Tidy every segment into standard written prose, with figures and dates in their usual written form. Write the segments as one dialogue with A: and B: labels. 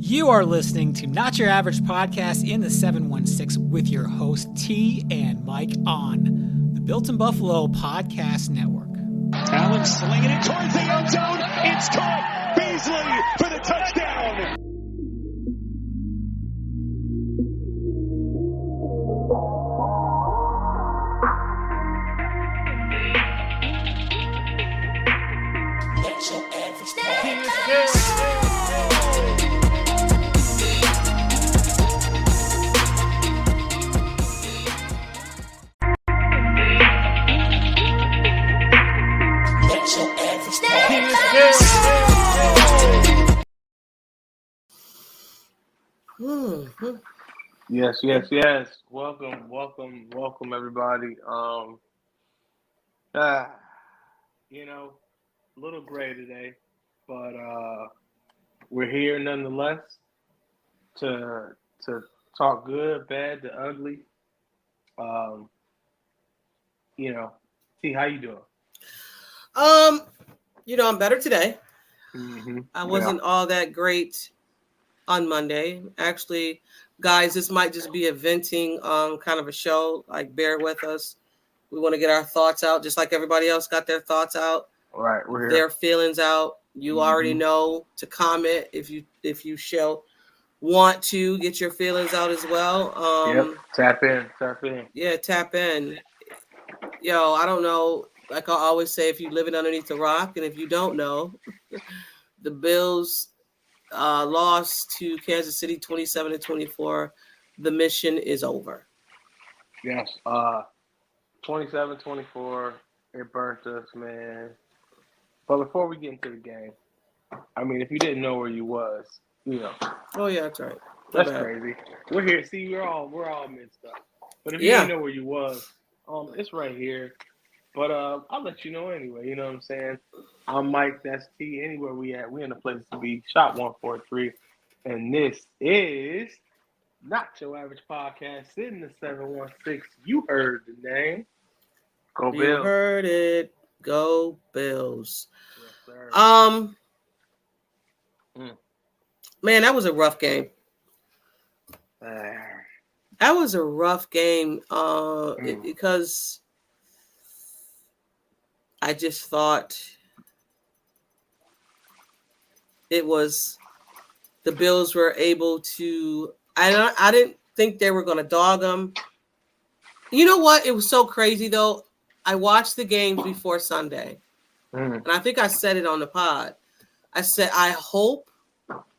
A: You are listening to Not Your Average Podcast in the 716 with your host T and Mike on the Built in Buffalo Podcast Network.
B: Allen slinging it towards the end zone. It's caught. Beasley for the touchdown.
C: Yes. Welcome, everybody. A little gray today, but we're here nonetheless to talk good, bad, the ugly. T, how you doing?
D: I'm better today.
C: Mm-hmm.
D: I wasn't all that great on Monday. Actually, guys, this might just be a venting kind of a show. Like, bear with us. We want to get our thoughts out, just like everybody else got their thoughts out.
C: All right, we're here.
D: Their feelings out. You already know to comment if you shall want to get your feelings out as well.
C: Tap in.
D: Yeah, tap in. Yo, I don't know. Like I always say, if you're living underneath a rock, and if you don't know, the Bills lost to Kansas City 27-24. The mission is over.
C: Yes. 27-24. It burnt us, man. But before we get into the game, I mean, if you didn't know where you was,
D: Oh yeah, that's right.
C: That's crazy. We're here. See, we're all mixed up. But if you didn't know where you was, it's right here. But I'll let you know anyway. You know what I'm saying? I'm Mike. That's T. Anywhere we at, we in the place to be. Shop 143, and this is Not Your Average Podcast in the 716. You heard the name. Go Bills.
D: You heard it. Go Bills.
C: Yes, sir.
D: Man, that was a rough game. That was a rough game because I just thought it was the Bills were able to. I didn't think they were going to dog them. You know what? It was so crazy though. I watched the games before Sunday, and I think I said it on the pod. I said I hope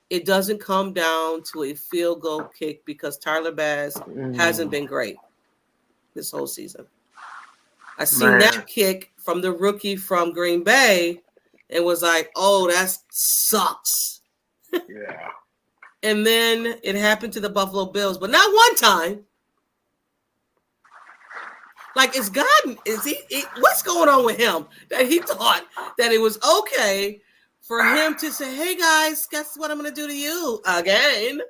D: it doesn't come down to a field goal kick because Tyler Bass hasn't been great this whole season. I seen that kick from the rookie from Green Bay and was like, oh, that sucks.
C: Yeah.
D: And then it happened to the Buffalo Bills, but not one time. Like, what's going on with him that he thought that it was okay for him to say, hey, guys, guess what I'm going to do to you again?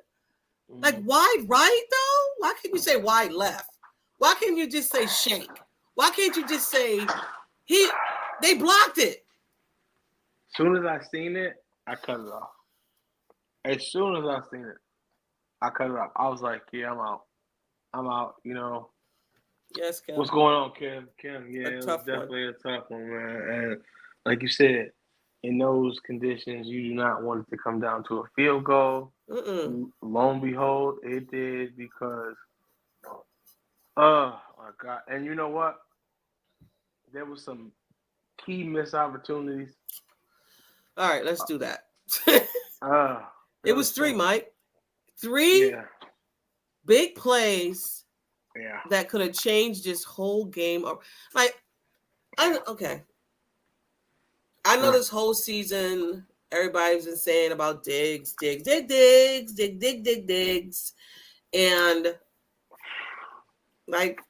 D: Like, wide right, though? Why can't you say wide left? Why can't you just say shake? Why can't you just say they blocked it?
C: As soon as I seen it, I cut it off. As soon as I seen it, I cut it off. I was like, yeah, I'm out,
D: Yes, Kim.
C: What's going on, Kim? Yeah, it was definitely a tough one, man. And like you said, in those conditions, you do not want it to come down to a field goal. Lo and behold, it did because, oh, my God. And you know what? There was some key missed opportunities.
D: All right, let's do that.
C: It
D: was three, Mike. Three big plays that could have changed this whole game. I know this whole season everybody's been saying about Diggs. And like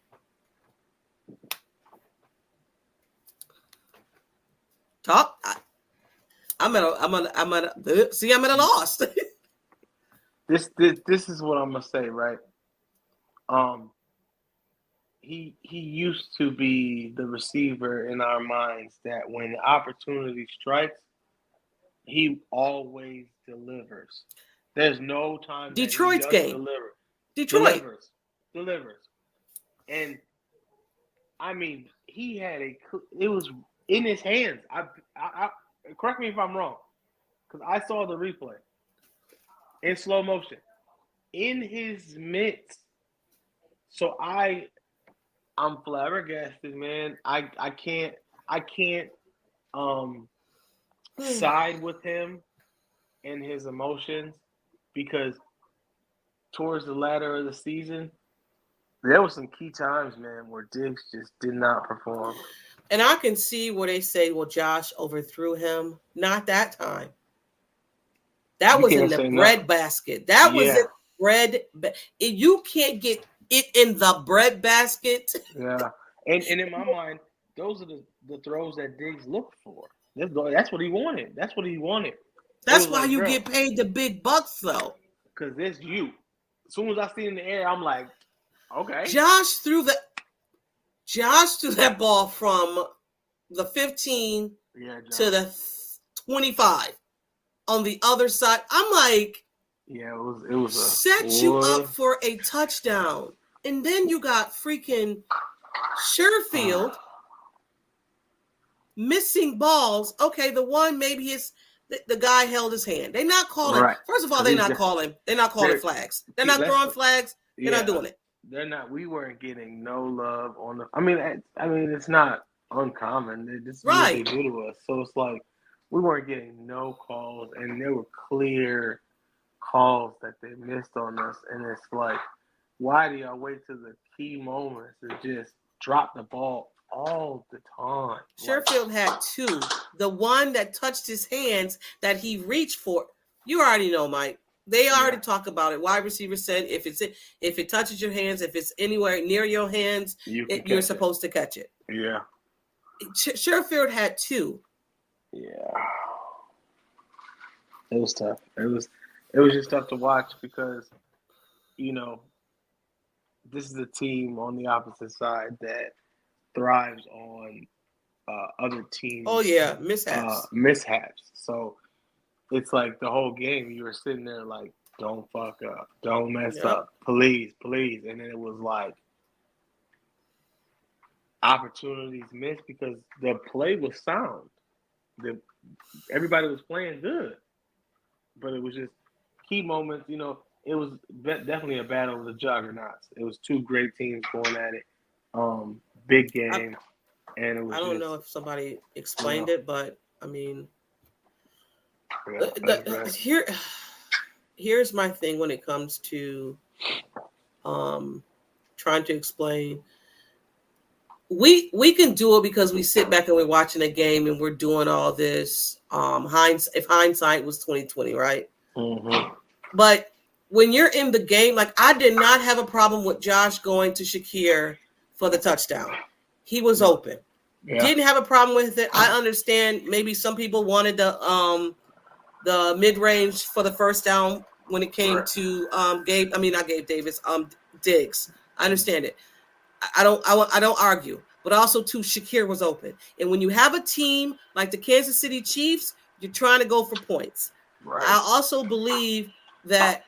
D: talk. I'm at a loss.
C: This is what I'm gonna say, right? He used to be the receiver in our minds that when the opportunity strikes, he always delivers. There's no time.
D: Detroit's
C: that he
D: game.
C: deliver.
D: Detroit
C: delivers, and I mean, he had it was in his hands. I correct me if I'm wrong, because I saw the replay in slow motion in his mitts. So I'm flabbergasted, man. I can't side with him and his emotions, because towards the latter of the season, there were some key times, man, where Diggs just did not perform.
D: And I can see where they say, well, Josh overthrew him. Not that time. That was in the bread basket. That was in bread. You can't get it in the bread basket.
C: Yeah. And in my mind, those are the throws that Diggs looked for. That's what he wanted. That's what he wanted.
D: That's why you get paid the big bucks, though.
C: Because it's you. As soon as I see it in the air, I'm like, okay.
D: Josh threw that ball from the 15 to the 25 on the other side. I'm like,
C: yeah, it was
D: set you up for a touchdown, and then you got freaking Sherfield missing balls. Okay, the one maybe the guy held his hand. They're not calling. Right. First of all, they're not calling flags. They're not throwing flags. They're not doing it.
C: They're not. We weren't getting no love on the. I mean, it's not uncommon. This is what they do to us. So it's like we weren't getting no calls, and there were clear calls that they missed on us. And it's like, why do y'all wait to the key moments to just drop the ball all the time?
D: Sherfield had two. The one that touched his hands that he reached for. You already know, Mike. They already talk about it. Wide receiver said if it touches your hands, if it's anywhere near your hands, you're supposed to catch it.
C: Yeah.
D: Sherfield had two.
C: Yeah. It was tough. It was just tough to watch because, this is a team on the opposite side that thrives on other teams.
D: Oh yeah, mishaps.
C: So it's like the whole game you were sitting there like, don't fuck up, don't mess up, please. And then it was like opportunities missed because the play was sound. Everybody was playing good, but it was just key moments. It was definitely a battle of the juggernauts. It was two great teams going at it. Big game, and it was.
D: I don't know if somebody explained it, but I mean, here's my thing when it comes to trying to explain. We can do it because we sit back and we're watching a game and we're doing all this. If hindsight was 20/20, right?
C: Mm-hmm.
D: But when you're in the game, like I did not have a problem with Josh going to Shakir for the touchdown. He was open. Yeah. Didn't have a problem with it. I understand maybe some people wanted the mid-range for the first down when it came to Diggs. I understand it. I don't argue. But also too, Shakir was open. And when you have a team like the Kansas City Chiefs, you're trying to go for points. Right. I also believe that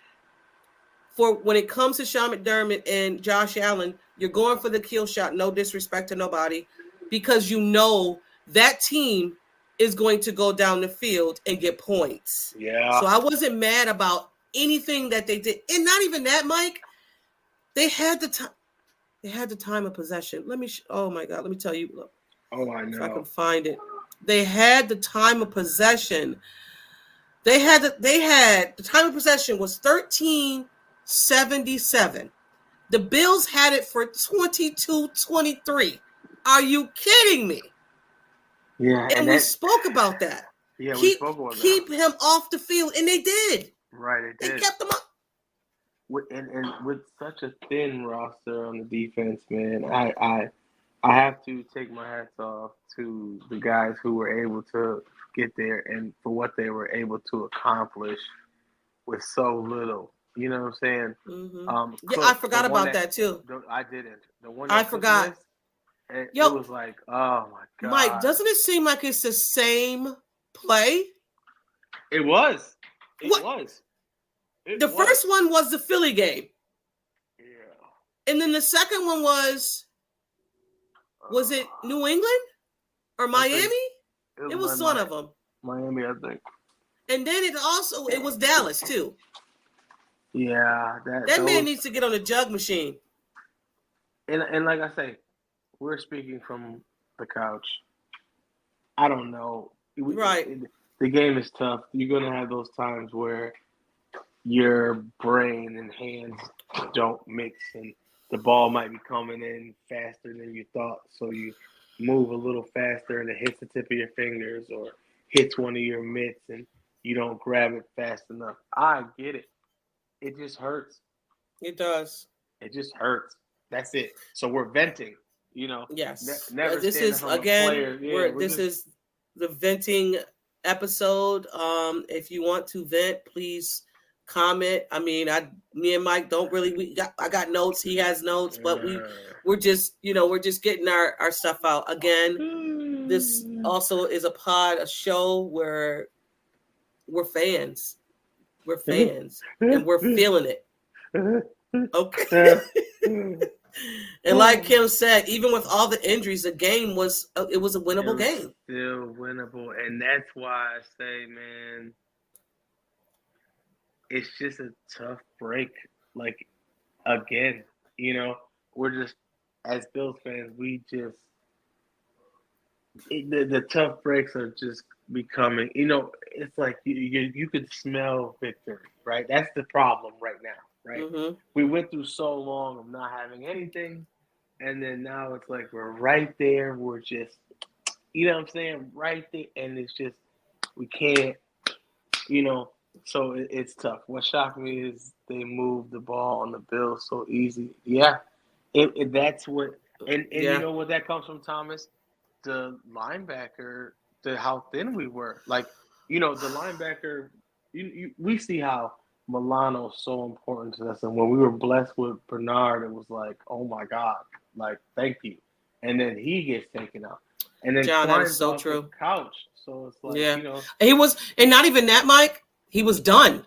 D: for when it comes to Sean McDermott and Josh Allen, you're going for the kill shot, no disrespect to nobody, because you know that team is going to go down the field and get points.
C: Yeah.
D: So I wasn't mad about anything that they did. And not even that, Mike. They had the time. They had the time of possession. Oh my God, let me tell you. Look,
C: I know.
D: If I can find it. They had the time of possession. They had the time of possession was 13:77. The Bills had it for 22:23. Are you kidding me?
C: Yeah.
D: And we spoke about that.
C: Yeah, we spoke about that.
D: Keep him off the field, and they did.
C: Right, they did.
D: They kept him up.
C: And with such a thin roster on the defense, man, I have to take my hats off to the guys who were able to get there and for what they were able to accomplish with so little. You know what I'm saying?
D: Mm-hmm. I forgot about that too.
C: I didn't. The one
D: I forgot.
C: It was like, oh my God.
D: Mike, doesn't it seem like it's the same play?
C: It was. It was.
D: The first one was the Philly game.
C: Yeah.
D: And then the second one was it New England or Miami? It was one of them.
C: Miami, I think.
D: And then it was Dallas too.
C: Yeah,
D: that man needs to get on the jug machine.
C: And like I say, we're speaking from the couch. I don't know.
D: Right.
C: The game is tough. You're gonna have those times where your brain and hands don't mix, and the ball might be coming in faster than you thought. So you move a little faster, and it hits the tip of your fingers or hits one of your mitts, and you don't grab it fast enough. I get it. It just hurts.
D: It does.
C: It just hurts. That's it. So we're venting,
D: Yes.
C: Never
D: this is again. This is the venting episode. If you want to vent, please comment. I mean, me and Mike don't really. I got notes. He has notes, but we're just getting our stuff out. Again, this also is a show where we're fans. We're fans, and we're feeling it. Okay. And like Kim said, even with all the injuries, the game was a winnable game.
C: Still winnable, and that's why I say, man, it's just a tough break. Like, again, we're just, as Bills fans, the tough breaks are just becoming. It's like you could smell victory, right? That's the problem right now. Right, We went through so long of not having anything, and then now it's like we're right there. We're just, what I'm saying, right there, and it's just we can't, So it's tough. What shocked me is they moved the ball on the Bills so easy. Yeah, that's what, and you know what that comes from, Thomas, the linebacker, how thin we were. Like, the linebacker, we see how Milano's so important to us, and when we were blessed with Bernard, it was like, oh my God, like, thank you. And then he gets taken out, and then
D: John, that is so true.
C: The couch, so it's like,
D: he was, and not even that, Mike. He was done.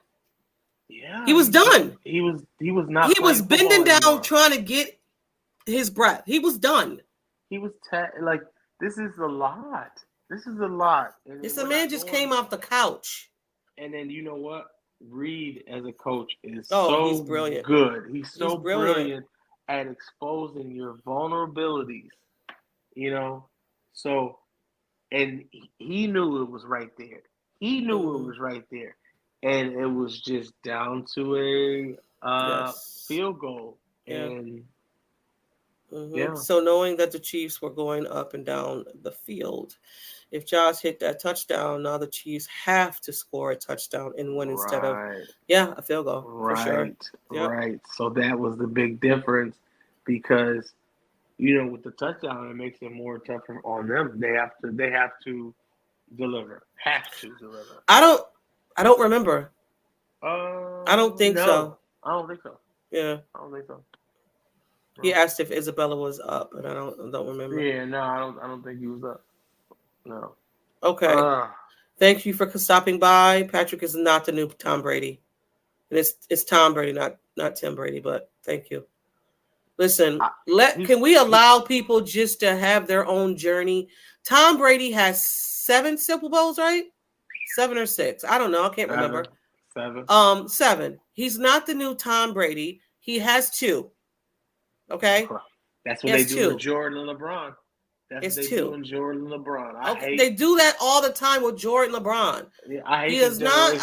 C: Yeah,
D: he was done.
C: He was not.
D: He was bending down anymore, trying to get his breath. He was done.
C: He was like, this is a lot. This is a lot.
D: It's a man just came off the couch,
C: and then you know what? Reed as a coach is
D: he's brilliant.
C: Good. He's so brilliant at exposing your vulnerabilities, So, and he knew it was right there. He knew it was right there, and it was just down to a field goal. And
D: so knowing that the Chiefs were going up and down the field, if Josh hit that touchdown, now the Chiefs have to score a touchdown and win instead of a field goal.
C: Right,
D: for sure. Yep.
C: Right. So that was the big difference, because with the touchdown, it makes it more tougher on them. They have to deliver. Have to deliver.
D: I don't remember. I don't think so.
C: I don't think so.
D: Yeah.
C: I don't think so.
D: He asked if Isabella was up, but I don't remember.
C: Yeah, no, I don't think he was up. No.
D: Okay. Thank you for stopping by. Patrick is not the new Tom Brady. And it's Tom Brady, not Tim Brady, but thank you. Listen, can we allow people just to have their own journey? Tom Brady has 7 Super Bowls, right? 7 or 6. I don't know. I can't remember.
C: 7.
D: 7. He's not the new Tom Brady. He has 2. Okay?
C: That's what they do with Jordan and LeBron.
D: It's
C: what they
D: 2.
C: do with Jordan and LeBron.
D: They do that all the time with Jordan and LeBron.
C: Yeah, I hate
D: he is not.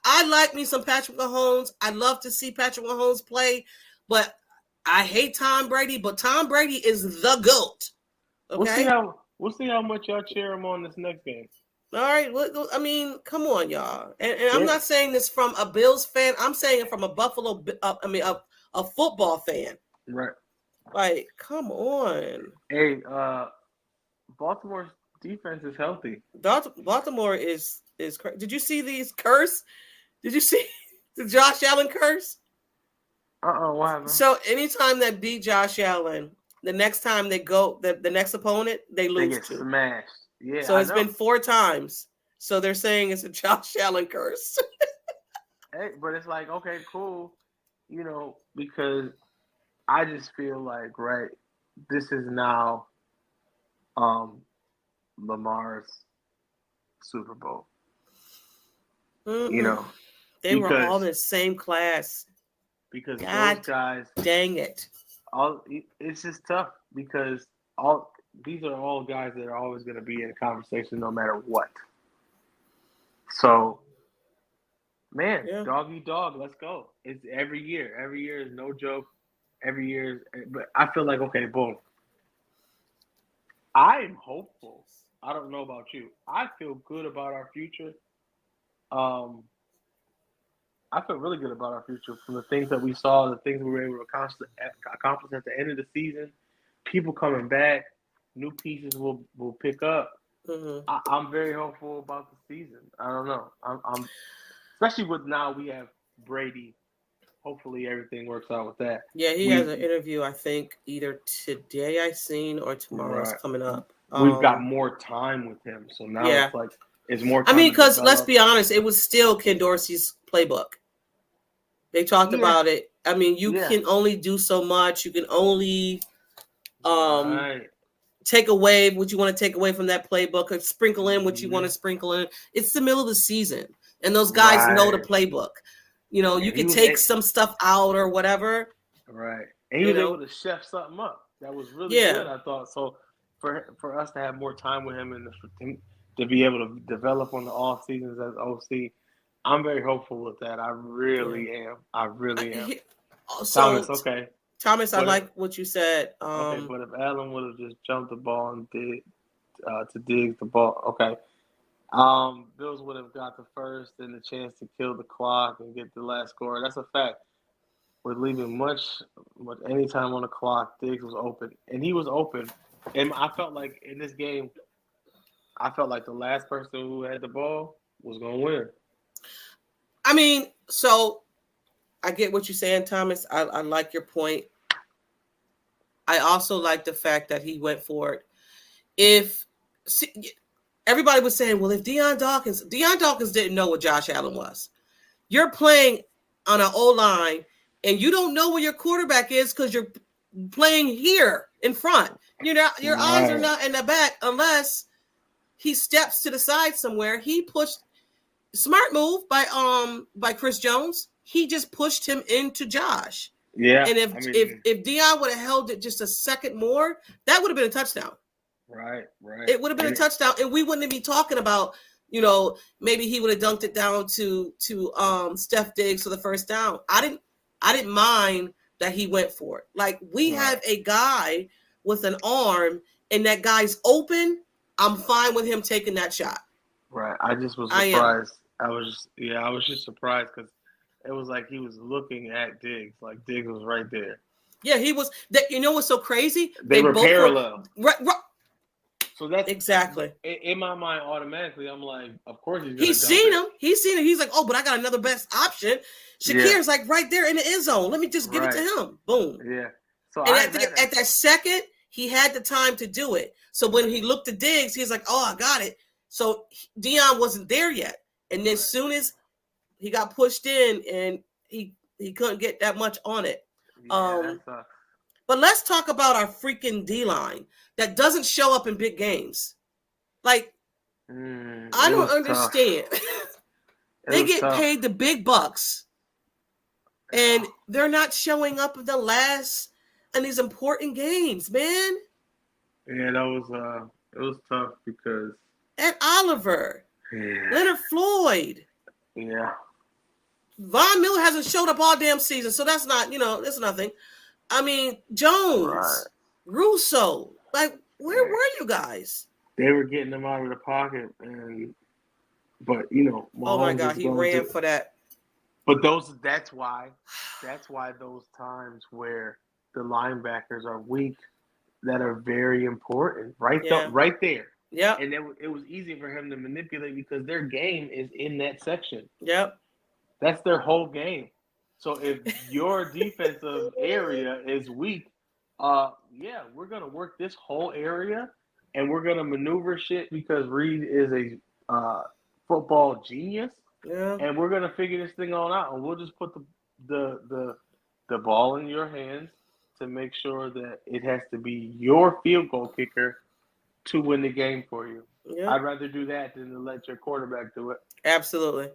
D: I like me some Patrick Mahomes. I love to see Patrick Mahomes play, but I hate Tom Brady. But Tom Brady is the GOAT. Okay?
C: We'll see how much y'all cheer him on this next game.
D: All right. I mean, come on, y'all. And I'm not saying this from a Bills fan. I'm saying it from a a football fan.
C: Right.
D: Like, come on.
C: Hey, Baltimore's defense is healthy.
D: Baltimore is crazy. Did you see these curse? Did you see the Josh Allen curse?
C: What happened?
D: So anytime they beat Josh Allen, the next time they go, the next opponent, they lose.
C: They get smashed. Yeah.
D: So it's been 4 times. So they're saying it's a Josh Allen curse.
C: but it's like, okay, cool, because I just feel like, right, this is now Lamar's Super Bowl.
D: Mm-mm. They were all in the same class.
C: Because
D: God,
C: those guys,
D: dang it.
C: It's just tough because these are all guys that are always going to be in a conversation no matter what. So, man, dog eat dog, let's go. It's every year. Every year is no joke. Every year but I feel like, okay, boom. I am hopeful. I don't know about you. I feel good about our future. I feel really good about our future from the things that we saw, the things we were able to accomplish at the end of the season. People coming back, new pieces will pick up.
D: Mm-hmm.
C: I'm very hopeful about the season. I don't know. I'm especially with now we have Brady. Hopefully everything works out with that.
D: Yeah, he has an interview, I think, either today I seen or tomorrow's coming up.
C: We've got more time with him, so now it's like it's more time.
D: I mean, because let's be honest, it was still Ken Dorsey's playbook. They talked about it. I mean, you can only do so much. You can only take away what you want to take away from that playbook, or sprinkle in what you want to sprinkle in. It's the middle of the season, and those guys know the playbook. You can take some stuff out or whatever.
C: Right. And he was able to chef something up. That was really good, I thought. So for us to have more time with him and to be able to develop on the off seasons as OC, I'm very hopeful with that. I really am. I really am. Thomas, okay.
D: Thomas, I like what you said.
C: Okay, but if Allen would have just jumped the ball and did to dig the ball, okay. Bills would have got the first and the chance to kill the clock and get the last score. That's a fact. With leaving much any time on the clock, Diggs was open, and he was open. And I felt like in this game, the last person who had the ball was going to win.
D: I mean, so I get what you're saying, Thomas. I like your point. I also like the fact that he went for it. Everybody was saying, well, if Deion Dawkins didn't know what Josh Allen was. You're playing on an O-line, and you don't know where your quarterback is because you're playing here in front. Your eyes are not in the back unless he steps to the side somewhere. He pushed. Smart move by Chris Jones. He just pushed him into Josh.
C: Yeah.
D: And if Deion would have held it just a second more, that would have been a touchdown.
C: Right.
D: It would have been a touchdown, and we wouldn't be talking about, maybe he would have dunked it down to Steph Diggs for the first down. I didn't mind that he went for it. Like, we have a guy with an arm, and that guy's open. I'm fine with him taking that shot.
C: Right. I just was surprised. I was just surprised because it was like he was looking at Diggs. Like Diggs was right there.
D: Yeah, he was. What's so crazy?
C: They were parallel.
D: Right.
C: So that's
D: exactly
C: in my mind. Automatically, I'm like, of course
D: he's seen him. He's seen it. He's like, oh, but I got another best option. Shakir's like right there in the end zone. Let me just give it to him. Boom.
C: Yeah. So
D: at that second, he had the time to do it. So when he looked at Diggs, he's like, oh, I got it. So Deion wasn't there yet. And then as soon as he got pushed in, and he couldn't get that much on it. But let's talk about our freaking D-line that doesn't show up in big games. Like, I don't understand. They get paid the big bucks, and they're not showing up in these important games, man.
C: Yeah, it was tough because
D: Ed Oliver. Leonard Floyd.
C: Yeah.
D: Von Miller hasn't showed up all damn season, so that's not, that's nothing. I mean, Jones, Russo, like, where were you guys?
C: They were getting them out of the pocket, but Mahomes,
D: oh my God, he ran for that.
C: But that's why those times where the linebackers are weak, that are very important, right there.
D: Yeah,
C: and it was easy for him to manipulate because their game is in that section.
D: Yep,
C: that's their whole game. So if your defensive area is weak, we're gonna work this whole area, and we're gonna maneuver shit because Reed is a football genius.
D: Yeah.
C: And we're gonna figure this thing on out, and we'll just put the ball in your hands to make sure that it has to be your field goal kicker to win the game for you.
D: Yeah.
C: I'd rather do that than to let your quarterback do it.
D: Absolutely.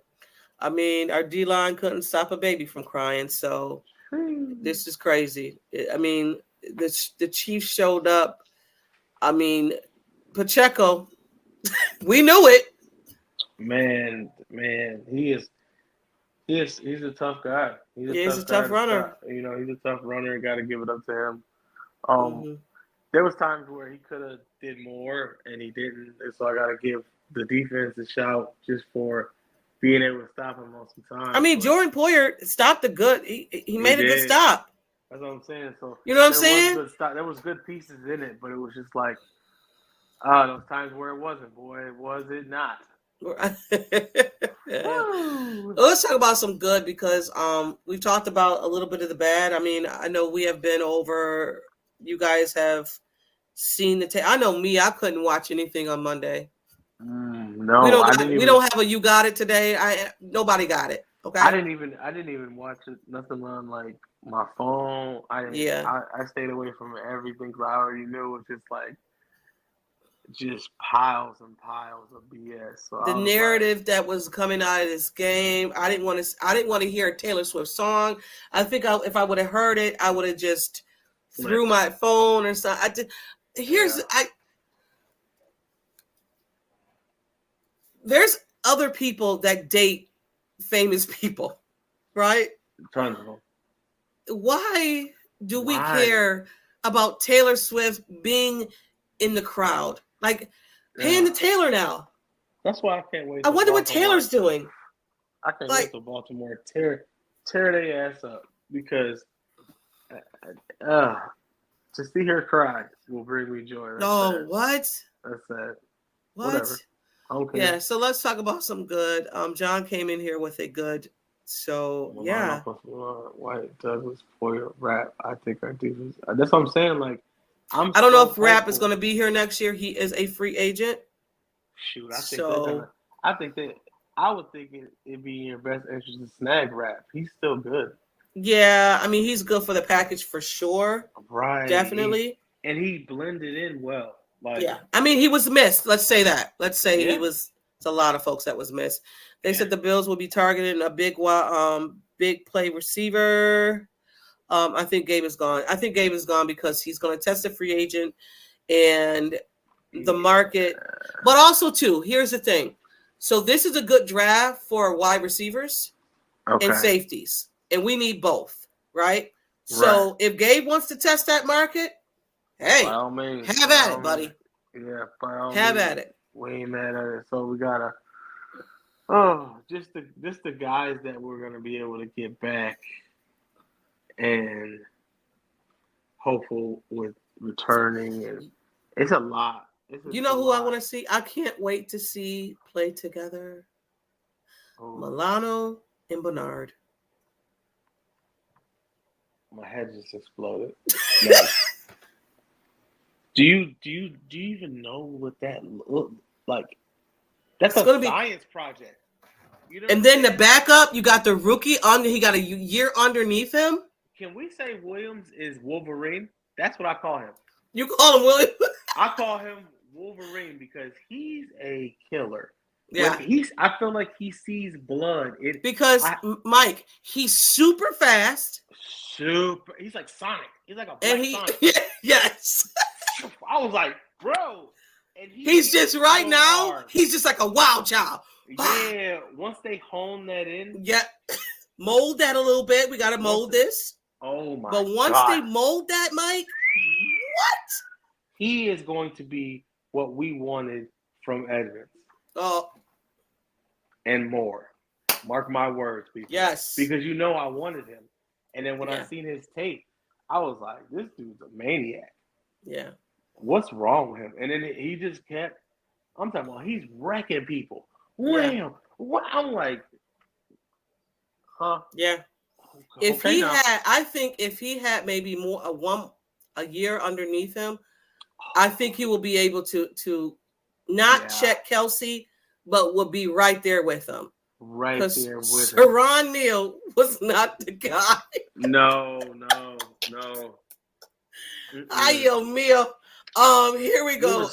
D: I mean, our D-line couldn't stop a baby from crying, so this is crazy. I mean, the Chiefs showed up. I mean, Pacheco, we knew it.
C: Man, he's a tough guy.
D: He's a tough runner.
C: You know, he's a tough runner. Got to give it up to him. There was times where he could have did more and he didn't, and so I got to give the defense a shout just for being able to stop him most of the time.
D: I mean, Jordan Poyer stopped a good. He made a good stop.
C: That's what I'm saying. So
D: you know what I'm saying?
C: There was good pieces in it, but it was just like those times where it wasn't. Boy, was it not?
D: Let's talk about some good because we've talked about a little bit of the bad. I mean, I know we have been over. You guys have seen the tape. I know me. I couldn't watch anything on Monday.
C: No,
D: we don't have a you got it today. Nobody got it. Okay.
C: I didn't even watch it. Nothing on like my phone. I stayed away from everything because I already knew it was just like just piles and piles of BS. So
D: the narrative that was coming out of this game, I didn't want to hear a Taylor Swift song. I think if I would have heard it, I would have just threw my phone or something. There's other people that date famous people, right?
C: Tons of them.
D: Why do we care about Taylor Swift being in the crowd? Like, paying to Taylor now.
C: That's why I can't wait.
D: I wonder what Taylor's doing.
C: I can't wait till Baltimore tear their ass up because to see her cry will bring me joy.
D: What?
C: That's sad.
D: What?
C: Whatever. Okay.
D: Yeah, so let's talk about some good. John came in here with a good. So yeah.
C: White Douglas Poyer rap. I think I do. That's what I'm saying. Like,
D: I don't know if Rap is going to be here next year. He is a free agent.
C: Shoot, I think I would think it'd be in your best interest to snag Rap. He's still good.
D: Yeah, I mean he's good for the package for sure.
C: Right.
D: Definitely.
C: And he blended in well. Like,
D: yeah, I mean he was missed. Let's say that. Let's say he was. It's a lot of folks that was missed. They said the Bills will be targeting a big play receiver. I think Gabe is gone. I think Gabe is gone because he's going to test a free agent and the market. But also, too, here's the thing. So this is a good draft for wide receivers and safeties. And we need both, right? So if Gabe wants to test that market, hey,
C: by all means,
D: have at it, buddy.
C: Yeah, by all
D: have
C: means.
D: at it.
C: We ain't mad at it. So we gotta just the guys that we're gonna be able to get back and hopeful with returning, and it's a lot.
D: You know who I want to see? I can't wait to see play together. Milano and Bernard.
C: My head just exploded. Do you even know what that look like? That's a science project. You know,
D: and then the backup, you got the rookie under. He got a year underneath him.
C: Can we say Williams is Wolverine? That's what I call him.
D: You call him Williams?
C: I call him Wolverine because he's a killer.
D: Yeah,
C: I feel like he sees blood.
D: Mike, he's super fast.
C: He's like Sonic. He's like a black Sonic.
D: Yes.
C: I was like, bro. And
D: he's just right now. Hard. He's just like a wild child.
C: Yeah. Once they hone that in.
D: Yeah. Mold that a little bit. We got to mold this.
C: Oh my!
D: But once they mold that, Mike, what?
C: He is going to be what we wanted from Edmonds.
D: Oh.
C: And more. Mark my words, people.
D: Yes.
C: Because I wanted him. And then when I seen his tape, I was like, this dude's a maniac.
D: Yeah.
C: What's wrong with him? And then he just kept, I'm talking about, he's wrecking people. Wham! Yeah. What? I'm like, huh?
D: Yeah. If he had maybe more a year underneath him, I think he will be able to not check Kelsey, but will be right there with him.
C: right there with him.
D: Sharon Neal was not the guy.
C: No.
D: Ay, yo mio. Here we go.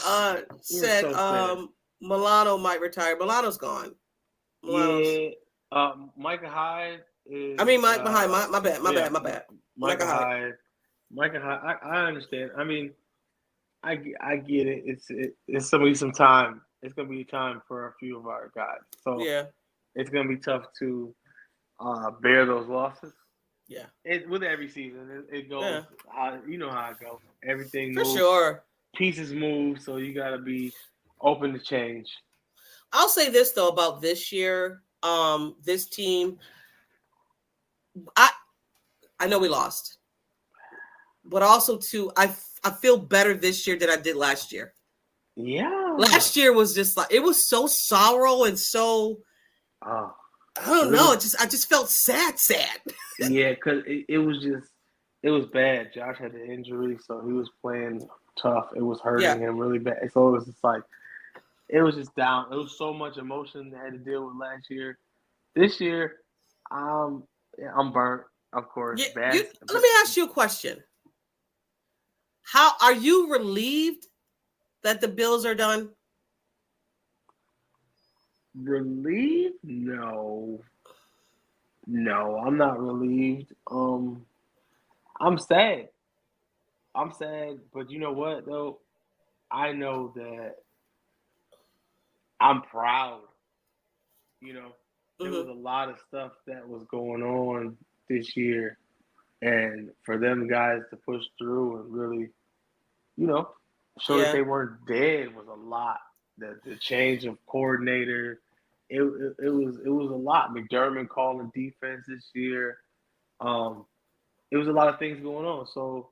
D: Said
C: so
D: Milano might retire. Milano's gone.
C: Yeah. Micah Hyde is.
D: I mean, Mike behind. My bad.
C: Micah Hyde. I understand. I mean, I get it. It's gonna be some time. It's gonna be time for a few of our guys. So
D: yeah,
C: it's gonna be tough to bear those losses.
D: Yeah.
C: With every season, it goes. Yeah. You know how it goes. Everything
D: for
C: moves.
D: Sure.
C: Pieces move, so you got to be open to change.
D: I'll say this though about this year. This team. I know we lost, but also too, I feel better this year than I did last year.
C: Yeah.
D: Last year was just like it was so sorrow and so. I don't know. I just felt sad.
C: Yeah, because it was bad. Josh had an injury, so he was playing tough. It was hurting him really bad. So it was just like, it was just down. It was so much emotion I had to deal with last year. This year, I'm burnt, of course.
D: Let me ask you a question. How are you relieved that the Bills are done?
C: Relieved? No, I'm not relieved. I'm sad. But you know what though? I know that I'm proud. You know, there was a lot of stuff that was going on this year, and for them guys to push through and really, show that they weren't dead was a lot. The change of coordinator, it was a lot. McDermott calling defense this year. It was a lot of things going on. So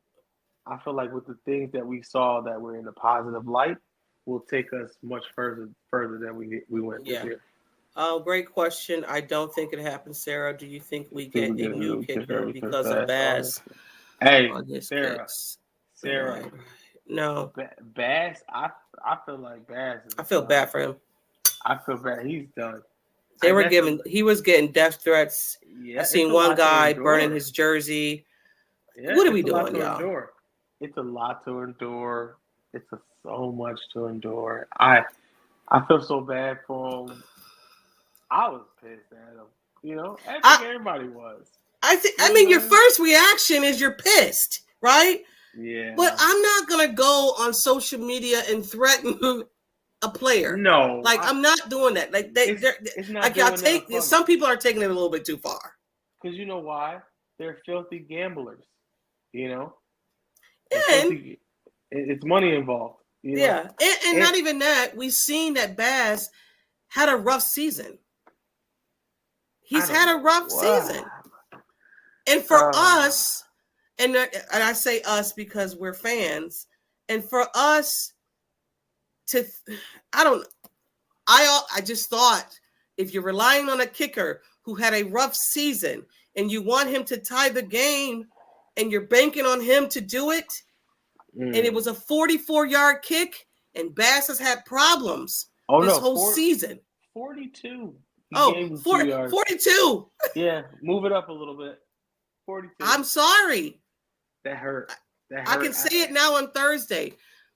C: I feel like with the things that we saw that were in a positive light will take us much further than we went this year.
D: Great question. I don't think it happens, Sarah. Do you think we get a new kicker because of Bass?
C: Hey, Sarah.
D: No.
C: Bass, I feel like Bass.
D: I feel bad for him.
C: I feel bad. He's done.
D: He was getting death threats.
C: Yeah,
D: I seen one guy burning his jersey.
C: Yeah,
D: what are we doing, y'all?
C: Endure. It's a lot to endure. It's so much to endure. I feel so bad for him. I was pissed at him. I think everybody was.
D: I mean, your first reaction is you're pissed, right?
C: Yeah.
D: But I'm not gonna go on social media and threaten a player.
C: No.
D: I'm not doing that. Like
C: it's not
D: some people are taking it a little bit too far.
C: Because you know why? They're filthy gamblers.
D: And
C: it's money involved.
D: And not even that. We've seen that Bass had a rough season. He's had a rough season. And for us, and I say us because we're fans, and for us I just thought if you're relying on a kicker who had a rough season and you want him to tie the game and you're banking on him to do it, and it was a 44-yard kick, and Bass has had problems whole season.
C: 42.
D: 42.
C: Yeah, move it up a little bit. 42.
D: I'm sorry.
C: That hurt.
D: I can say it now on Thursday,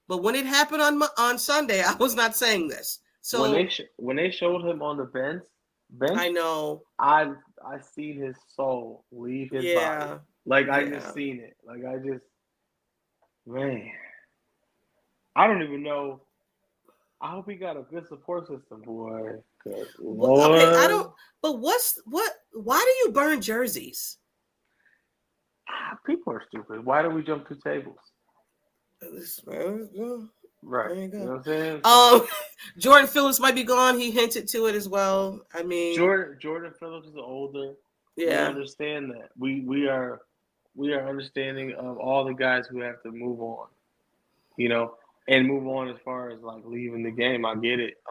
D: but when it happened on Sunday, I was not saying this. So
C: when they showed him on the bench,
D: I know
C: I seen his soul leave his body. I just seen it. Man, I don't even know. I hope he got a good support system, boy.
D: I don't. But why do you burn jerseys?
C: People are stupid. Why do we jump through tables? Right.
D: You know
C: what I'm saying?
D: Jordan Phillips might be gone. He hinted to it as well. I mean,
C: Jordan Phillips is older.
D: Yeah.
C: We understand that. We are understanding of all the guys who have to move on. And move on as far as leaving the game. I get it.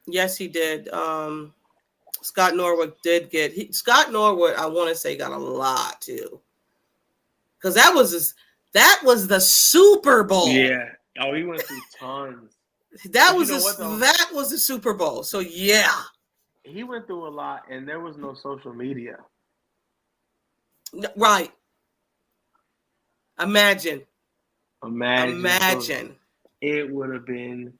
D: Yes, he did. Scott Norwood did get Scott Norwood. I want to say got a lot too, because that was the Super Bowl.
C: Yeah. Oh, he went through tons.
D: That was the Super Bowl. So yeah.
C: he went through a lot, and there was no social media.
D: Right. Imagine.
C: It would have been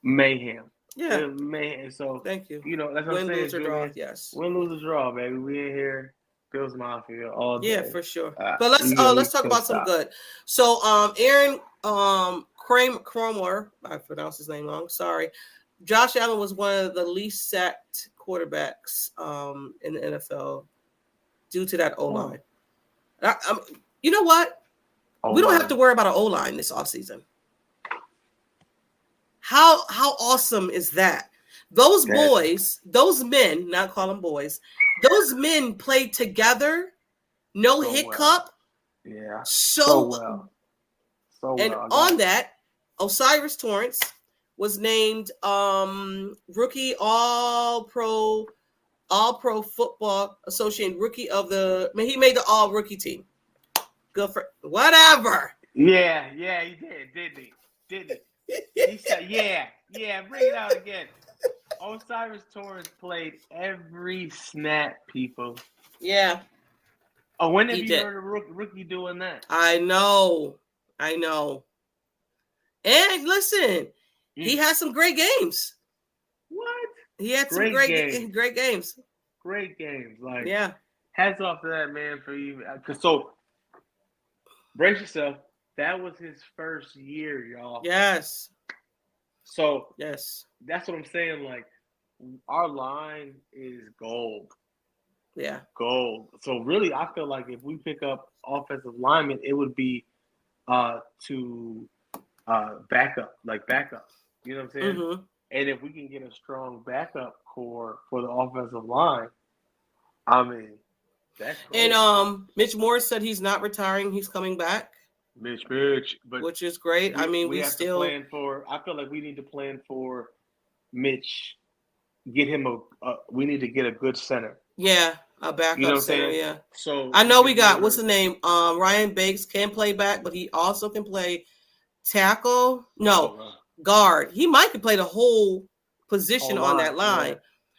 C: mayhem.
D: Yeah.
C: Mayhem. So
D: thank you.
C: You know, that's what
D: Win,
C: I'm saying.
D: lose, or draw. Yes.
C: Win, lose, or draw, baby. We in here, Bills Mafia all day.
D: Yeah, for sure. But let's talk about some good. So Aaron Kromer, I pronounced his name wrong. Sorry. Josh Allen was one of the least sacked quarterbacks in the NFL due to that O-line. You know what? We don't have to worry about an O-line this offseason. How awesome is that? Those boys, those men, not call them boys, those men played together, no hiccup. Well.
C: Yeah.
D: So well. On that, Osiris Torrance was named rookie All-Pro Football Association rookie of the. I mean, he made the All Rookie team. Good for whatever.
C: Yeah, he did, didn't he? He said, yeah, bring it out again. Osiris Torrance played every snap, people.
D: Yeah.
C: Oh, when have you heard a rookie doing that?
D: I know. And listen, he had some great games.
C: What?
D: He had some great games.
C: Great games. Like,
D: yeah.
C: Hats off to that man for you. So, brace yourself. That was his first year, y'all.
D: Yes.
C: So,
D: yes.
C: That's what I'm saying. Like, our line is gold.
D: Yeah.
C: Gold. So, really, I feel like if we pick up offensive linemen, it would be to backup. You know what I'm saying?
D: Mm-hmm.
C: And if we can get a strong backup core for the offensive line, I mean, that's gold.
D: And Mitch Morris said he's not retiring. He's coming back.
C: Mitch, but
D: which is great. We
C: have
D: still
C: to plan for. I feel like we need to plan for Mitch. Get him we need to get a good center.
D: Yeah, a backup center. Yeah.
C: So
D: I know we got what's the name? Ryan Bates can play back, but he also can play tackle. No, guard. He might can play the whole position on that line.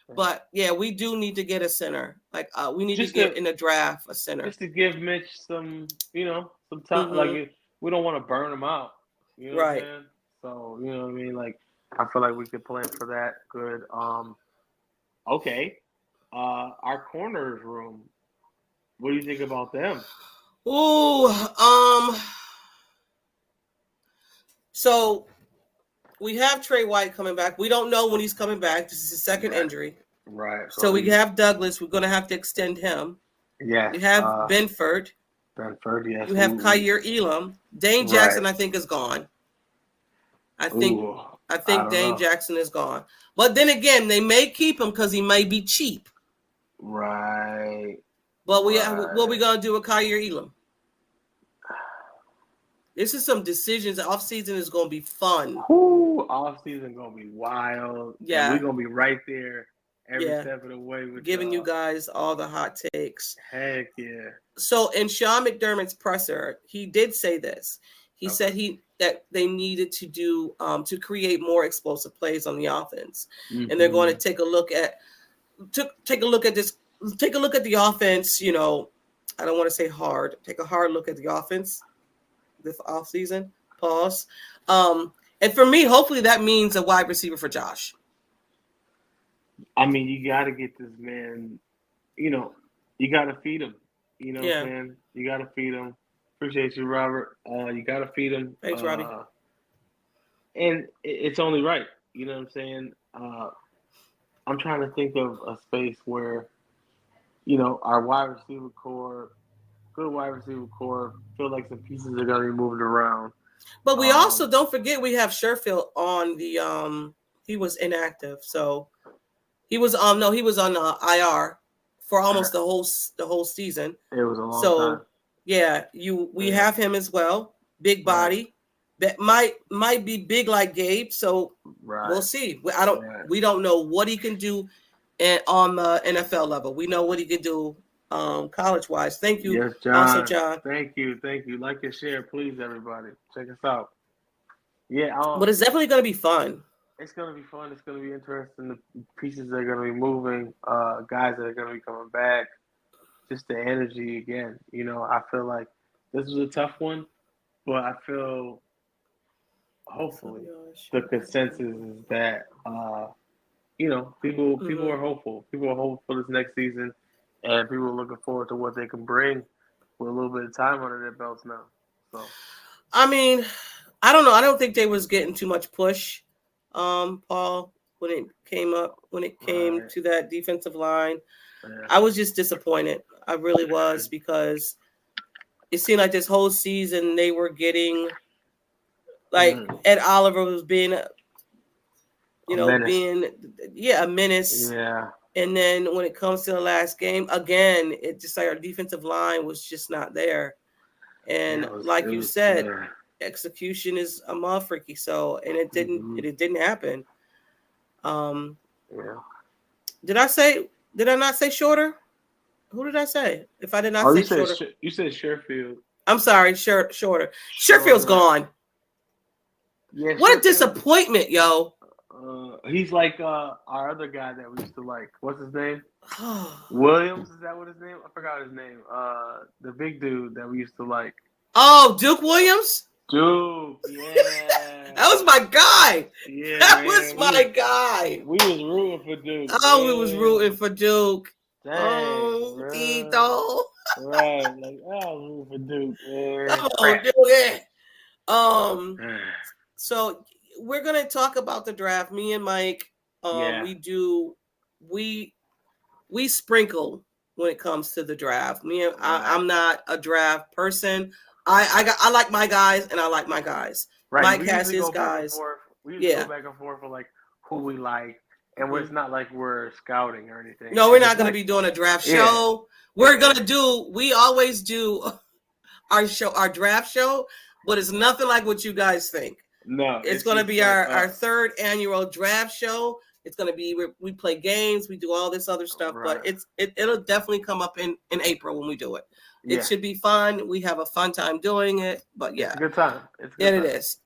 D: Yeah. But yeah, we do need to get a center. Like we need to get in the draft a center.
C: Just to give Mitch some, some time. Mm-hmm. Like we don't want to burn him out. You know
D: right.
C: What I'm saying? So you know what I mean. Like I feel like we could plan for that. Good. Okay. Our corners room. What do you think about them?
D: So we have Trey White coming back. We don't know when he's coming back. This is his second injury.
C: Right.
D: So we have Douglas. We're going to have to extend him.
C: Yeah.
D: You have Benford.
C: Yes.
D: You have Kaiir Elam. Dane Jackson, I think, is gone. I think Dane Jackson is gone. But then again, they may keep him because he may be cheap.
C: Right.
D: But what are we going to do with Kaiir Elam? This is some decisions. The offseason is going to be fun.
C: Offseason going to be wild.
D: Yeah.
C: We're going to be right there every step of the way. With
D: giving you guys all the hot takes.
C: Heck yeah.
D: So in Sean McDermott's presser, he did say this. He said that they needed to do to create more explosive plays on the offense. Mm-hmm. And they're going to take a look at this. Take a look at the offense. I don't want to say hard. Take a hard look at the offense this offseason. Pause. And for me, hopefully that means a wide receiver for Josh.
C: I mean, you got to get this man. You got to feed him. You know what I'm saying? You got to feed him. Appreciate you, Robert. You got to feed him.
D: Thanks, Robbie.
C: And it's only right. You know what I'm saying? I'm trying to think of a space where, our wide receiver core, good wide receiver core, feel like some pieces are going to be moved around.
D: But we also don't forget we have Sherfield on the he was inactive, so he was on IR for almost the whole season.
C: It was a long time.
D: Yeah, we have him as well. Big body. That might be big like Gabe, so we'll see. We don't know what he can do on the NFL level. We know what he can do college wise. Thank you.
C: Yes, John.
D: Also, John.
C: Thank you. Like and share, please, everybody. Check us out. Yeah.
D: But it's definitely going to be fun.
C: It's gonna be fun. It's gonna be interesting. The pieces that are gonna be moving, guys that are gonna be coming back. Just the energy again. I feel like this was a tough one, but I feel hopefully the consensus is that people are hopeful. People are hopeful for this next season, and people are looking forward to what they can bring with a little bit of time under their belts now. So,
D: I mean, I don't know. I don't think they was getting too much push, Paul, when it came to that defensive line. Yeah. I was just disappointed. I really was, because it seemed like this whole season they were getting like Ed Oliver was being a menace.
C: Yeah.
D: And then when it comes to the last game, again, it just like our defensive line was just not there. And you said, execution is a motherfucker. So, and it didn't happen.
C: Yeah.
D: Did I not say Shorter? Who did I say? If I did not say Shorter.
C: You said Sherfield.
D: I'm sorry, Shorter. Sherfield's gone.
C: Yeah,
D: what a disappointment, yo.
C: He's like our other guy that we used to like. What's his name? Williams, is that what his name? I forgot his name. The big dude that we used to like.
D: Oh, Duke Williams?
C: Duke, yeah.
D: That was my guy.
C: Yeah,
D: that was my guy.
C: We was rooting for Duke.
D: Oh, we was rooting for Duke.
C: Dang,
D: Tito.
C: Right, like I was rooting for Duke. Man.
D: Come on, Duke. So we're gonna talk about the draft. Me and Mike, we sprinkle when it comes to the draft. I'm not a draft person. I like my guys, and I like my guys.
C: Right.
D: Mike has his guys.
C: We go back and forth for like who we like, and it's not like we're scouting or anything.
D: No, we're not going to be doing a draft show. We're going to we always do our draft show, but it's nothing like what you guys think.
C: No,
D: it's going to be our third annual draft show. It's going to be we play games, we do all this other stuff, right. But it'll definitely come up in April when we do it. It should be fun. We have a fun time doing it, but yeah,
C: it's a good time.
D: It is.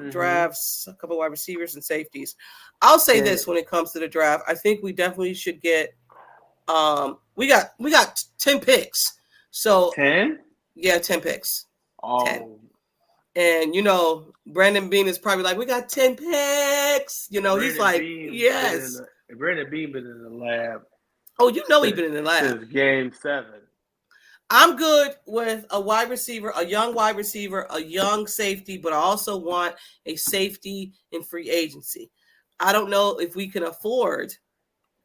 D: Drafts, a couple wide receivers and safeties. I'll say this when it comes to the draft. I think we definitely should get. We got 10 picks. So
C: 10?
D: Yeah, 10 picks.
C: Oh.
D: 10. And Brandon Beane is probably like, we got 10 picks. He's like, yes.
C: Brandon Beane been in the lab.
D: Oh, he's been in the lab.
C: Since game 7.
D: I'm good with a wide receiver, a young wide receiver, a young safety, but I also want a safety in free agency. I don't know if we can afford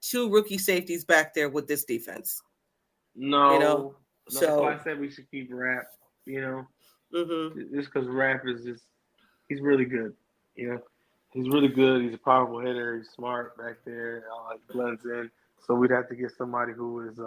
D: 2 rookie safeties back there with this defense.
C: No. So I said we should keep Rapp, Just because Rapp is he's really good. He's really good. He's a powerful hitter. He's smart back there. Blends in. So we'd have to get somebody who is,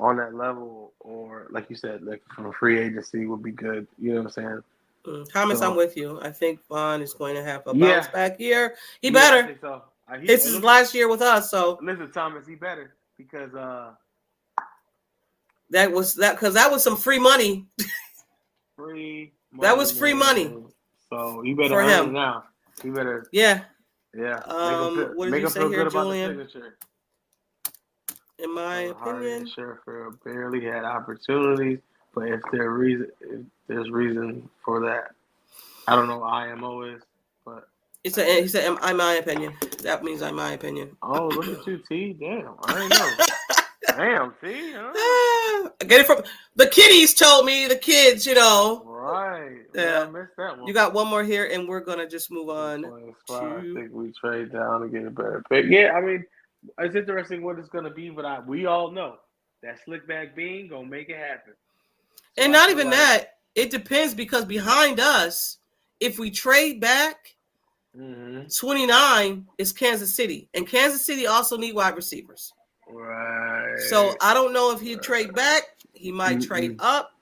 C: on that level, or like you said, like from a free agency would be good. You know what I'm saying?
D: Thomas, I'm with you. I think Vaughn is going to have a bounce back year. He better.
C: I think so.
D: It's his last year with us, so
C: listen, Thomas, he better because
D: that was some free money. That was free money.
C: So he better earn it now. He better.
D: Yeah.
C: Yeah.
D: What did you say here, Julian? In my opinion,
C: Sherfield barely had opportunities, but if there's reason for that, I don't know what IMO is, but
D: he said, "In my opinion." That means in my opinion.
C: Oh, look at you, T. Damn, I didn't know. Damn, T. Huh?
D: I get it from the kiddies. Told me the kids,
C: Right.
D: Yeah,
C: I missed that one.
D: You got one more here, and we're gonna just move on.
C: I think we trade down and get a better pick. Yeah, I mean. It's interesting what it's going to be, but we all know that Slickback Bean going to make it happen. So
D: and not even that. It depends because behind us, if we trade back, 29 is Kansas City. And Kansas City also need wide receivers.
C: Right.
D: So I don't know if he'd trade back. He might trade up.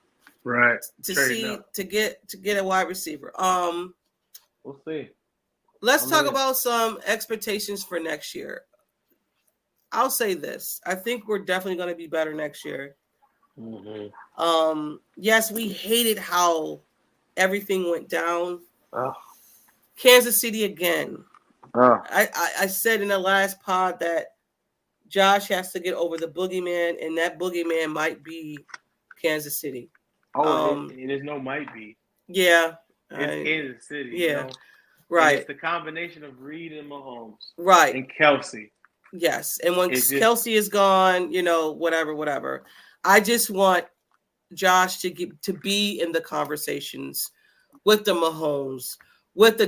C: Right.
D: To get a wide receiver.
C: We'll see.
D: Let's talk about some expectations for next year. I'll say this. I think we're definitely going to be better next year. Yes, we hated how everything went down.
C: Oh.
D: Kansas City again. I said in the last pod that Josh has to get over the boogeyman, and that boogeyman might be Kansas City.
C: It is no might be.
D: Yeah.
C: It's Kansas City.
D: Yeah.
C: You know?
D: Right.
C: And it's the combination of Reed and Mahomes.
D: Right.
C: And Kelsey.
D: Yes. And when Kelsey is gone, whatever. I just want Josh to be in the conversations with the Mahomes, with the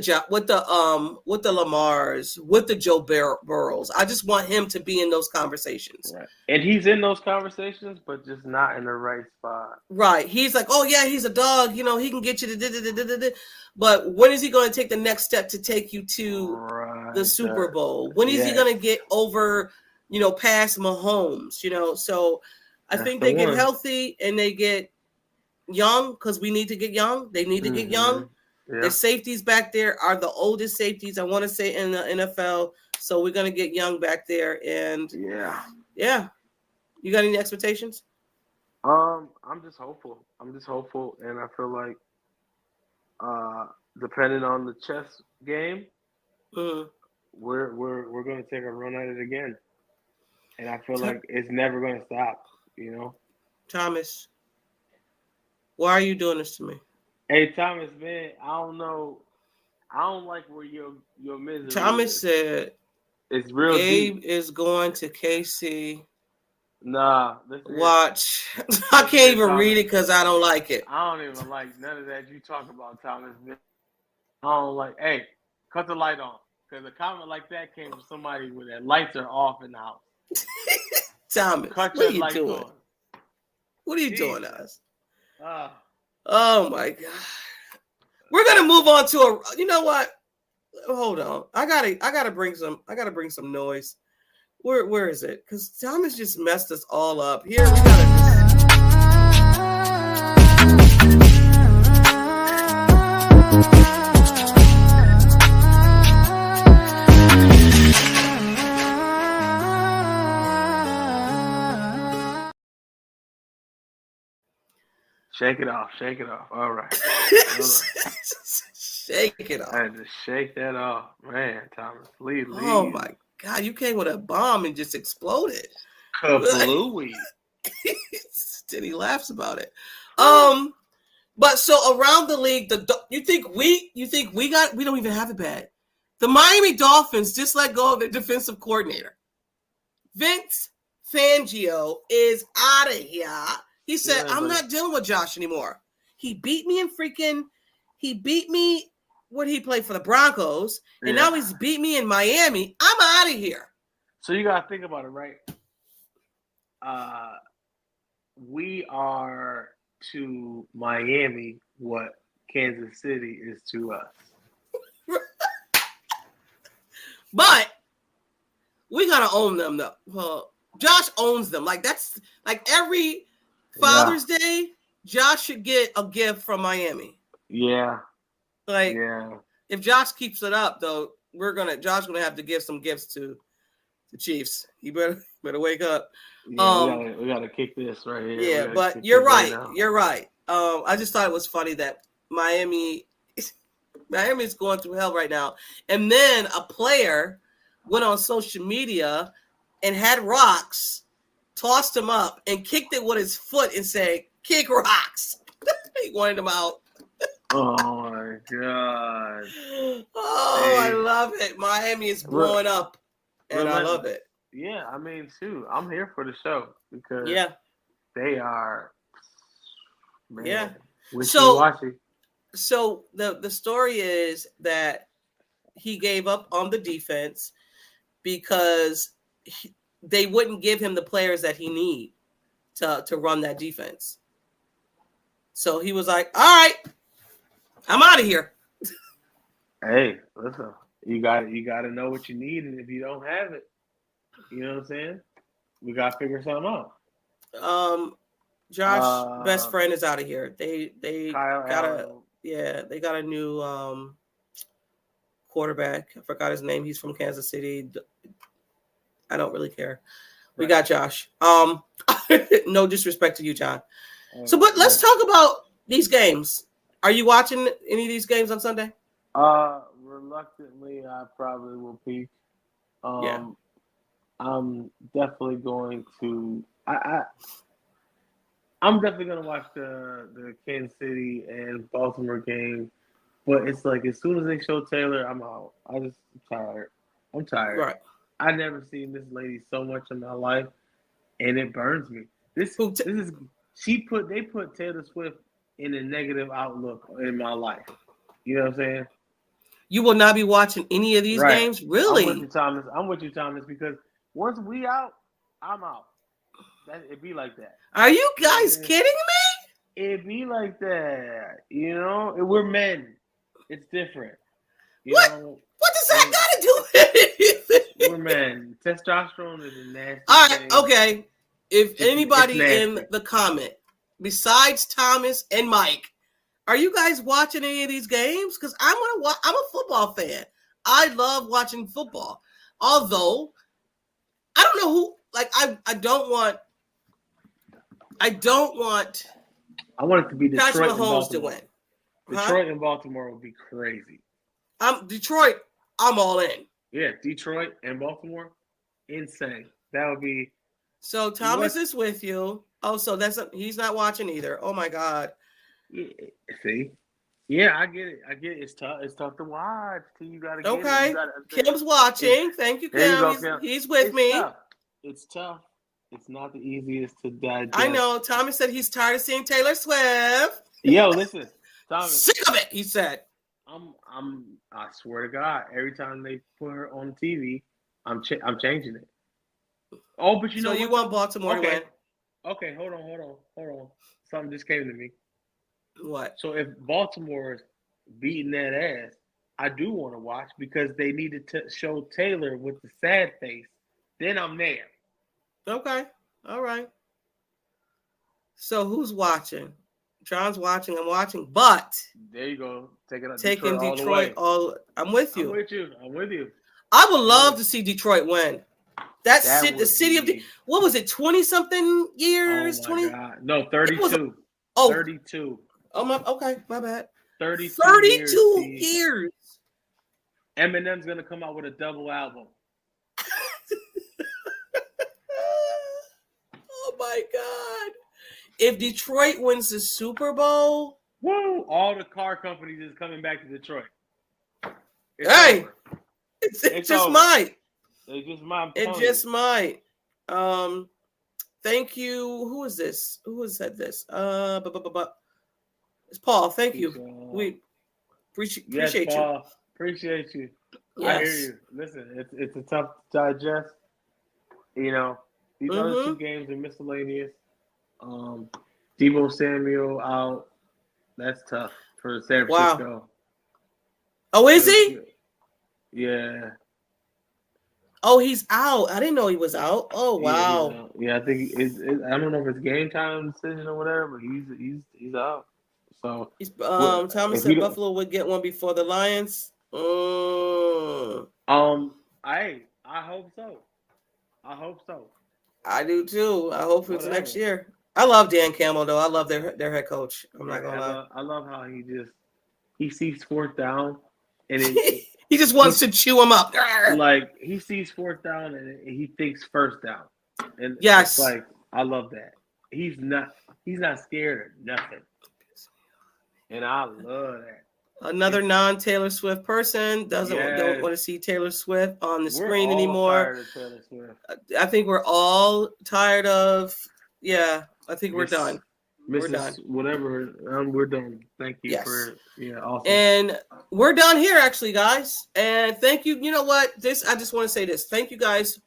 D: Lamars, with the Joe Burrows. I just want him to be in those conversations.
C: Right. And he's in those conversations, but just not in the right spot.
D: Right. He's like, oh yeah, he's a dog. He can get you to. But when is he going to take the next step to take you to the Super Bowl? When is he going to get over, past Mahomes? So I think they get healthy and they get young because we need to get young. They need to get young. Yeah. The safeties back there are the oldest safeties, I want to say, in the NFL. So we're going to get young back there. And yeah. You got any expectations?
C: I'm just hopeful. And I feel like depending on the chess game, we're going to take a run at it again. And I feel like it's never going to stop,
D: Thomas, why are you doing this to me?
C: Hey, Thomas, man, I don't know. I don't like where your misery
D: Thomas said
C: it's real
D: Gabe
C: deep.
D: is going to KC.
C: Nah.
D: Watch. I can't even read it because I don't like it.
C: I don't even like none of that you talk about, Thomas. I don't like, hey, cut the light on. Because a comment like that came from somebody where their lights are off in the house.
D: Thomas,
C: cut
D: what
C: your
D: are you doing?
C: on.
D: What are you doing to us? Oh my God. We're gonna move on to you know what? Hold on. I gotta bring some noise. Where is it? Because Thomas just messed us all up. Here we gotta
C: Shake it off. All right.
D: Shake it off.
C: I had to shake that off. Man, Thomas, leave.
D: Oh my God, you came with a bomb and just exploded.
C: Kablooey.
D: Then he laughs about it. But so around the league, you think we don't even have it bad. The Miami Dolphins just let go of their defensive coordinator. Vince Fangio is out of here. He said, I'm not dealing with Josh anymore. He beat me when he played for the Broncos, and now he's beat me in Miami. I'm out of here.
C: So you got to think about it, right? We are to Miami what Kansas City is to us.
D: But we got to own them, though. Well, Josh owns them. Like, that's like every Father's Day, Josh should get a gift from Miami.
C: Yeah.
D: If Josh keeps it up, though, Josh gonna have to give some gifts to the Chiefs. You better wake up.
C: Yeah, we gotta kick this right here.
D: Yeah, but you're right. You're right. I just thought it was funny that Miami's going through hell right now. And then a player went on social media and had rocks, tossed him up, and kicked it with his foot and said, "Kick rocks." He wanted him out.
C: Oh my God.
D: Oh, I love it. Miami is blowing up, and I love it.
C: Yeah, I mean, too. I'm here for the show because they are. Man,
D: wishy-washy. So the story is that he gave up on the defense because they wouldn't give him the players that he need to run that defense. So he was like, "All right, I'm out of here."
C: Hey, listen, you got to know what you need, and if you don't have it, you know what I'm saying? We got to figure something out.
D: Josh's best friend is out of here. They
C: Kyle
D: got
C: Allen.
D: they got a new quarterback. I forgot his name. He's from Kansas City. I don't really care. We got Josh. No disrespect to you, John. But let's talk about these games. Are you watching any of these games on Sunday?
C: We're reluctantly, I probably will peak.
D: Yeah.
C: I'm definitely going to. I'm definitely gonna watch the Kansas City and Baltimore game, but it's like as soon as they show Taylor, I'm out. I'm tired. I'm tired.
D: Right.
C: I never seen this lady so much in my life, and it burns me. This is they put Taylor Swift in a negative outlook in my life. You know what I'm saying?
D: You will not be watching any of these games, really?
C: I'm with you, Thomas. Because once we out, I'm out. It be like that.
D: Are you guys kidding me?
C: It be like that. You know, we're men. It's different.
D: What does that got to do with anything?
C: We're men. Testosterone is a nasty
D: All right,
C: thing.
D: okay. If anybody in the comment, besides Thomas and Mike, are you guys watching any of these games? Because I'm a football fan. I love watching football. Although, I don't know who. Like, I don't want
C: I want it to be Detroit
D: Patrick
C: and
D: Mahomes to
C: Baltimore.
D: win.
C: Detroit and Baltimore would be crazy.
D: Detroit, I'm all in.
C: Yeah, Detroit and Baltimore, insane. That would be.
D: So Thomas is with you. Oh, so he's not watching either. Oh my God.
C: Yeah, see, yeah, I get it. It's tough. It's tough to watch. You gotta get
D: okay.
C: it.
D: Kim's watching. Thank you, Kim.
C: Kim.
D: He's with me.
C: Tough. It's tough. It's not the easiest to digest.
D: I know. Thomas said he's tired of seeing Taylor Swift.
C: Yo, listen, Thomas.
D: Sick of it, he said.
C: I swear to God, every time they put her on TV, I'm changing it. Oh, but
D: so you want Baltimore to win?
C: Okay, hold on. Something just came to me.
D: What?
C: So if Baltimore's beating that ass, I do want to watch because they needed to show Taylor with the sad face. Then I'm there.
D: Okay. All right. So who's watching? John's watching. I'm watching. But
C: there you go.
D: Taking Detroit all. I'm with you.
C: I'm with you.
D: I would love to see Detroit win. The city of what was it? 20-something years? 20?
C: God. No, 32. 32.
D: Oh my. Okay, my bad.
C: 32
D: years.
C: Eminem's gonna come out with a double album.
D: Oh my God. If Detroit wins the Super Bowl,
C: woo! All the car companies is coming back to Detroit.
D: It just might.
C: It just might.
D: It just might. Thank you. Who is this? Who has said this? It's Paul. Thank you. We appreciate you.
C: Paul. Appreciate you. Yes. I hear you. Listen, it's a tough to digest. You know, these other two games are miscellaneous. Deebo Samuel out. That's tough for San Francisco.
D: Wow. Oh, is he?
C: Yeah.
D: Oh, he's out. I didn't know he was out. Oh, wow.
C: Yeah, I think I don't know if it's game time decision or whatever, but he's out. So
D: Thomas said Buffalo would get one before the Lions.
C: I hope so.
D: I do too. I hope it's next year. I love Dan Campbell though. I love their head coach. I'm not gonna lie.
C: I love how he sees fourth down and
D: he just wants to chew him up.
C: Like he sees fourth down and he thinks first down. And
D: yes,
C: it's like I love that. He's not scared of nothing. And I love that.
D: Another non-Taylor Swift person don't want to see Taylor Swift on the screen anymore.
C: Taylor Swift.
D: I think we're all tired of. Yeah, I think we're done.
C: We're done. Whatever. We're done. Thank you for awesome.
D: And we're done here, actually, guys. And thank you. You know what? I just want to say this. Thank you, guys.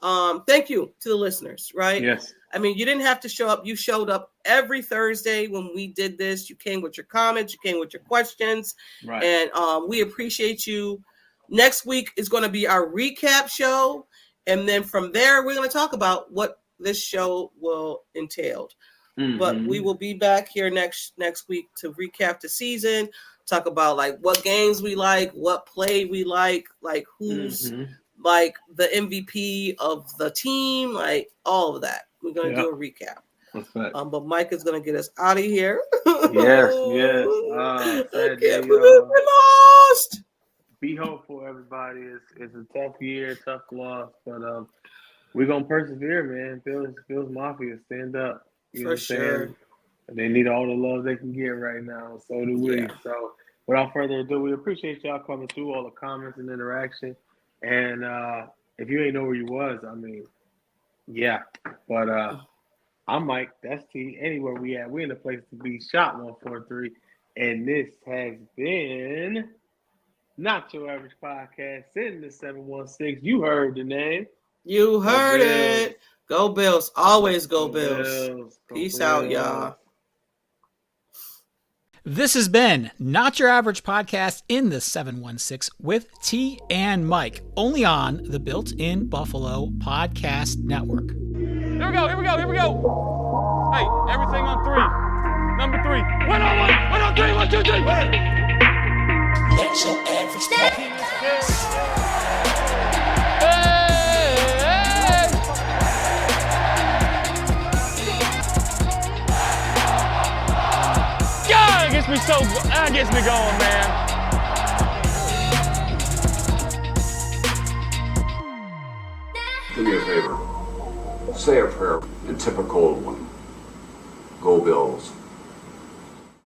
D: Thank you to the listeners. Right?
C: Yes.
D: I mean, you didn't have to show up. You showed up every Thursday when we did this. You came with your comments. You came with your questions.
C: Right.
D: And we appreciate you. Next week is going to be our recap show. And then from there, we're going to talk about what this show will entail. Mm-hmm. But we will be back here next week to recap the season, talk about like what games we like, what play we like who's like the MVP of the team, like all of that. We're going to do a recap. But Mike is going to get us out of here.
C: Yes.
D: I can't believe we lost.
C: be hopeful, everybody. It's a tough year, tough loss, but we're gonna persevere, man. Bills Mafia, stand up. You know what I'm saying? They need all the love they can get right now. So do we.
D: Yeah.
C: So without further ado, we appreciate y'all coming through, all the comments and interaction. And if you ain't know where you was, I mean, yeah. But I'm Mike. That's T. Anywhere we at, we in the place to be. Shot 143. And this has been Not Your Average Podcast, sitting the 716. You heard the name.
D: You heard it. Go Bills. Always go Bills.
C: Go
D: Peace
C: Bills.
D: out, y'all.
A: This has been Not Your Average Podcast in the 716 with T and Mike, only on the Built-in Buffalo Podcast Network.
E: Here we go. Hey, everything on 3. Number 3. 1 on 1. 1 on 3. 1, 2, 3.
F: Not Your Average Podcast.
E: That gets me going, man.
G: Do me a favor. Say a prayer, a typical one. Go Bills.